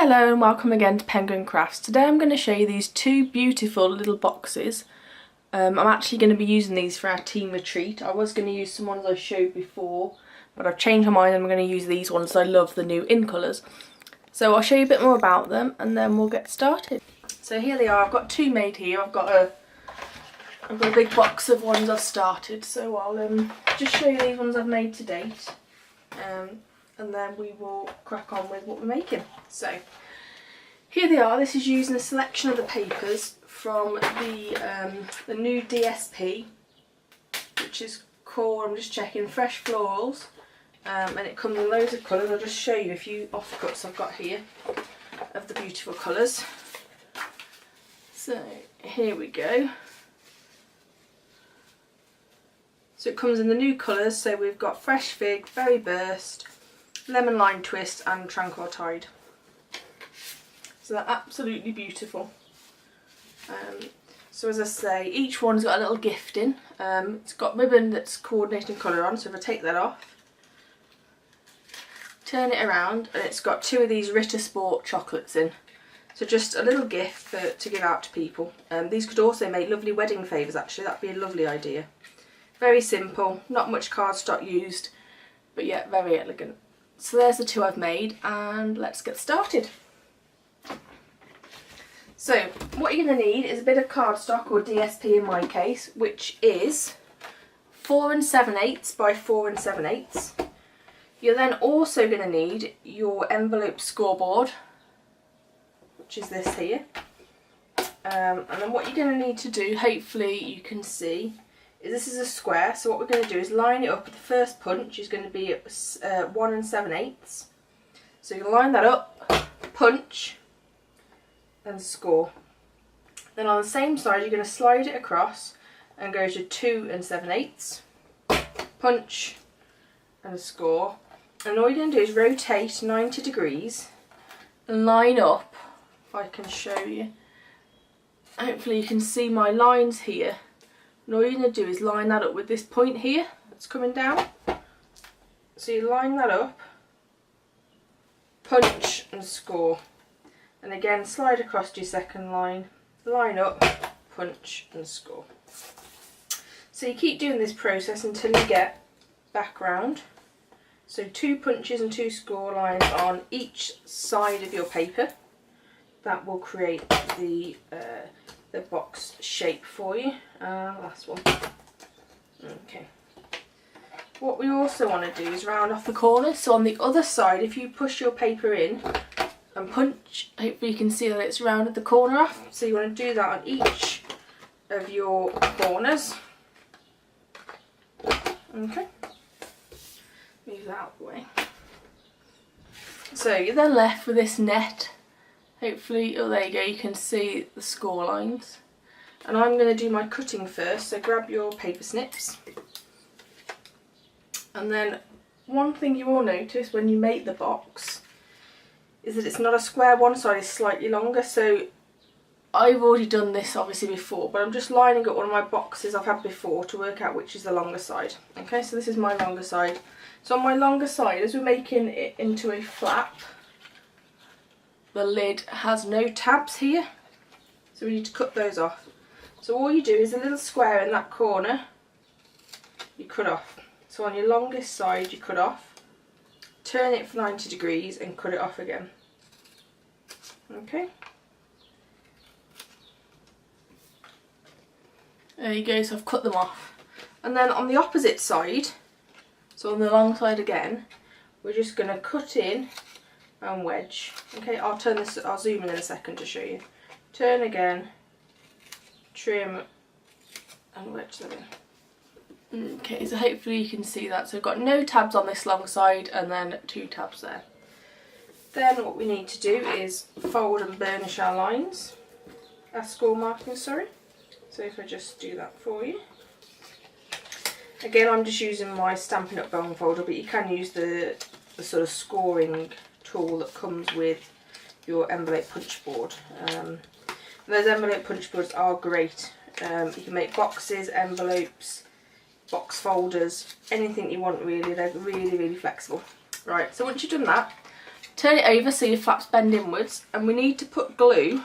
Hello and welcome again to Penguin Crafts. Today I'm going to show you these two beautiful little boxes. I'm actually going to be using these for our team retreat. I was going to use some ones I showed before, but I've changed my mind and I'm going to use these ones. I love the new in colours. So I'll show you a bit more about them and then we'll get started. So here they are. I've got two made here. I've got a big box of ones I've started. So I'll just show you these ones I've made to date. And then we will crack on with what we're making. So here they are. This is using a selection of the papers from the new DSP, which is called, I'm just checking, Fresh Florals, and it comes in loads of colours. I'll just show you a few offcuts I've got here of the beautiful colours. So here we go. So it comes in the new colours. So we've got Fresh Fig, Berry Burst, Lemon Lime Twist and Tranquil Tide. So they're absolutely beautiful. So as I say, each one's got a little gift in. It's got ribbon that's coordinating colour on, so if I take that off, turn it around, and it's got two of these Ritter Sport chocolates in. So just a little gift to give out to people. These could also make lovely wedding favours actually, that'd be a lovely idea. Very simple, not much cardstock used, but yet very elegant. So there's the two I've made, and let's get started. So what you're going to need is a bit of cardstock, or DSP in my case, which is 4 7/8 by 4 7/8. You're then also going to need your envelope scoreboard, which is this here. And then what you're going to need to do, hopefully you can see, this is a square, so what we're going to do is line it up with the first punch, which is going to be at 1 7/8. So you line that up, punch, and score. Then on the same side you're going to slide it across and go to 2 7/8, punch, and score. And all you're going to do is rotate 90 degrees and line up, if I can show you. Hopefully you can see my lines here. And all you're going to do is line that up with this point here that's coming down. So you line that up, punch and score. And again slide across to your second line, line up, punch and score. So you keep doing this process until you get back round. So 2 punches and 2 score lines on each side of your paper. That will create the box shape for you. Last one. Okay. What we also want to do is round off the corners. So on the other side, if you push your paper in and punch, hopefully you can see that it's rounded the corner off. So you want to do that on each of your corners. Okay. Move that out of the way. So you're then left with this net. Hopefully, oh there you go, you can see the score lines. And I'm going to do my cutting first, so grab your paper snips. And then one thing you will notice when you make the box is that it's not a square, one side is slightly longer. So I've already done this obviously before, but I'm just lining up one of my boxes I've had before to work out which is the longer side. Okay, so this is my longer side. So on my longer side, as we're making it into a flap, the lid has no tabs here, so we need to cut those off. So all you do is a little square in that corner, you cut off. So on your longest side you cut off, turn it for 90 degrees and cut it off again. Okay. There you go, so I've cut them off. And then on the opposite side, so on the long side again, we're just going to cut in and wedge. Okay, I'll zoom in a second to show you. Turn again, trim and wedge them in. Okay, so hopefully you can see that. So we've got no tabs on this long side and then 2 tabs there. Then what we need to do is fold and burnish our lines, our score markings, sorry. So if I just do that for you. Again, I'm just using my Stampin Up bone folder, but you can use the sort of scoring tool that comes with your envelope punch board. Those envelope punch boards are great. You can make boxes, envelopes, box folders, anything you want really. They're really, really flexible. Right, so once you've done that, Turn it over so your flaps bend inwards, and we need to put glue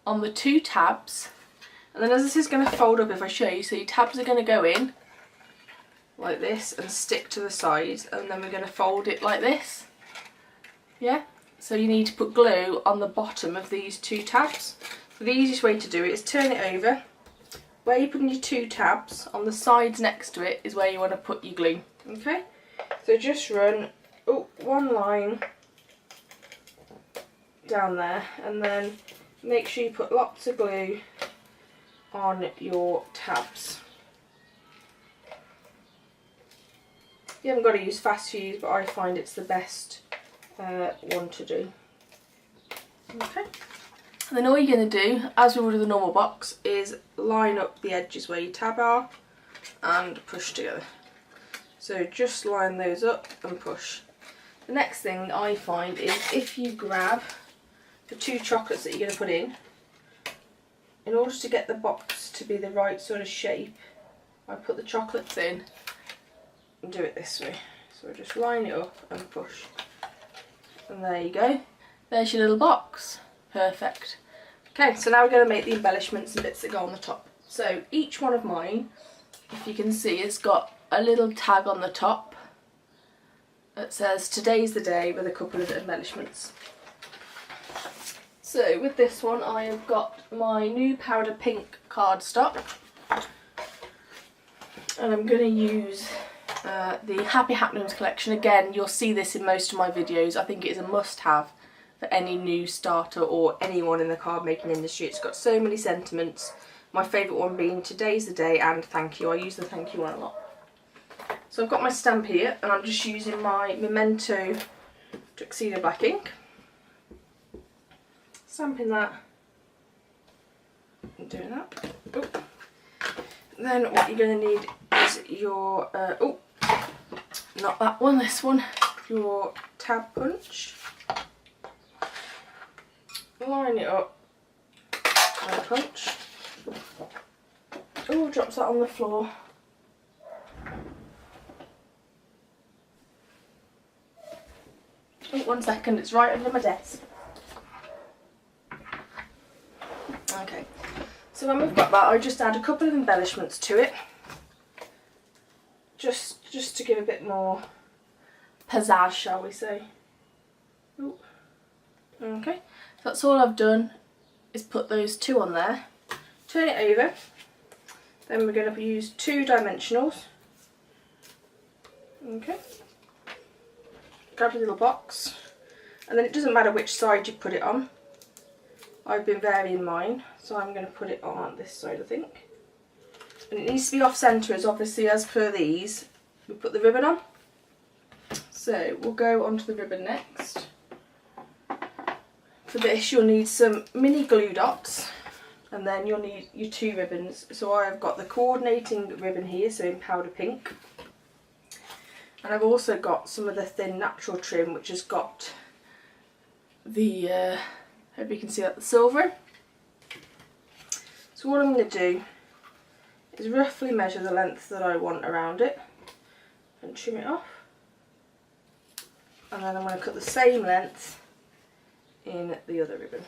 on the 2 tabs, and then as this is going to fold up if I show you, so your tabs are going to go in like this and stick to the sides, and then we're going to fold it like this. Yeah, so you need to put glue on the bottom of these 2 tabs. So the easiest way to do it is turn it over. Where you're putting your 2 tabs, on the sides next to it is where you want to put your glue. Okay, so just run one line down there, and then make sure you put lots of glue on your tabs. You haven't got to use fast fuse, but I find it's the best one to do. Okay, and then all you're going to do, as we would with a normal box, is line up the edges where your tab are and push together. So just line those up and push. The next thing I find is if you grab the 2 chocolates that you're going to put in order to get the box to be the right sort of shape, I put the chocolates in and do it this way. So I just line it up and push. And there you go. There's your little box. Perfect. Okay, so now we're going to make the embellishments and bits that go on the top. So each one of mine, if you can see, has got a little tag on the top that says today's the day with a couple of embellishments. So with this one I have got my new powder pink cardstock, and I'm going to use the Happy Happenings collection. Again, you'll see this in most of my videos. I think it is a must-have for any new starter or anyone in the card making industry. It's got so many sentiments. My favourite one being today's the day and thank you. I use the thank you one a lot. So I've got my stamp here, and I'm just using my Memento Tuxedo Black ink. Stamping that and doing that. Oh. Then what you're going to need is your, not that one, this one, your tab punch. Line it up and punch. Oh, drops that on the floor. Oh, 1 second, it's right under my desk. Okay, so when we've got that, I just add a couple of embellishments to it, just to give a bit more pizzazz, shall we say. Ooh. Okay, so that's all I've done, is put those 2 on there, turn it over, then we're going to use 2 dimensionals. Okay, grab a little box, and then it doesn't matter which side you put it on. I've been varying mine, so I'm going to put it on this side, I think. And it needs to be off centre, as obviously as per these, we put the ribbon on. So we'll go onto the ribbon next. For this you'll need some mini glue dots, and then you'll need your 2 ribbons. So I've got the coordinating ribbon here, so in powder pink. And I've also got some of the thin natural trim, which has got the hope you can see that, the silver. So what I'm going to do is roughly measure the length that I want around it and trim it off, and then I'm going to cut the same length in the other ribbon.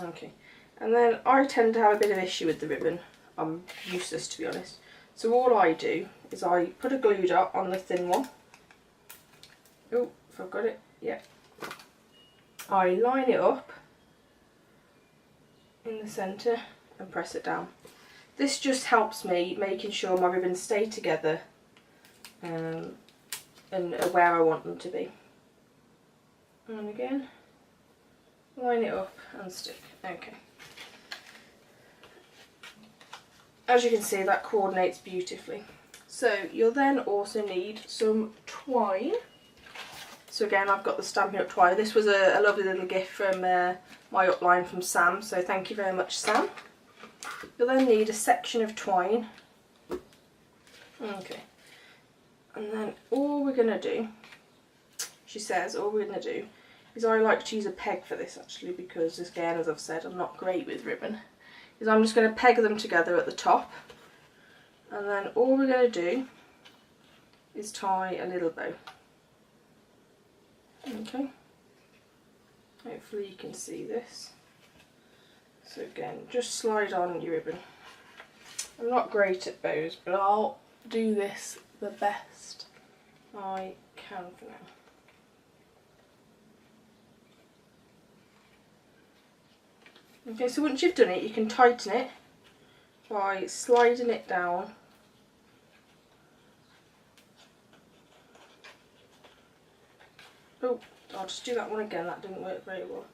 Okay, and then I tend to have a bit of issue with the ribbon. I'm useless, to be honest. So all I do is I put a glue dot on the thin one. Oh, if I've got it, yeah. I line it up in the centre and press it down. This just helps me making sure my ribbons stay together and where I want them to be. And again, line it up and stick. Okay. As you can see, that coordinates beautifully. So you'll then also need some twine. So again, I've got the Stampin' Up twine. This was a lovely little gift from my upline from Sam, so thank you very much, Sam. You'll then need a section of twine. Okay. And then all we're going to do, she says, all we're going to do is, I like to use a peg for this actually, because again, as I've said, I'm not great with ribbon, is I'm just going to peg them together at the top. And then all we're going to do is tie a little bow. Okay, hopefully you can see this. So again, just slide on your ribbon. I'm not great at bows, but I'll do this the best I can for now. Okay, so once you've done it, you can tighten it by sliding it down. Oh, I'll just do that one again, that didn't work very well.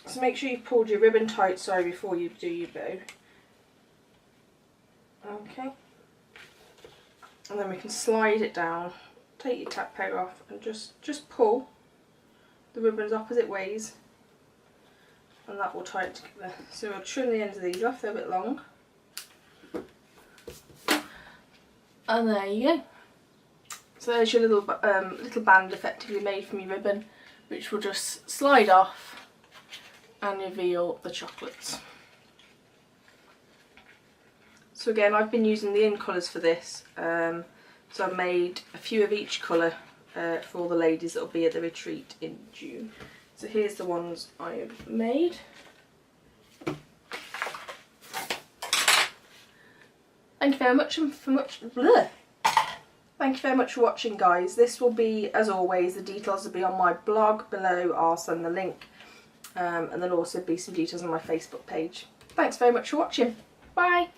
So make sure you've pulled your ribbon tight, sorry, before you do your bow. Okay. And then we can slide it down, take your tack power off and just pull the ribbons opposite ways, and that will tie it together. So we'll trim the ends of these off, they're a bit long. And there you go. So there's your little band effectively made from your ribbon, which will just slide off and reveal the chocolates. So again, I've been using the in colours for this, so I've made a few of each colour for all the ladies that will be at the retreat in June. So here's the ones I have made. Thank you very much Thank you very much for watching, guys. This will be, as always, the details will be on my blog below. I'll send the link, and there'll also be some details on my Facebook page. Thanks very much for watching. Bye.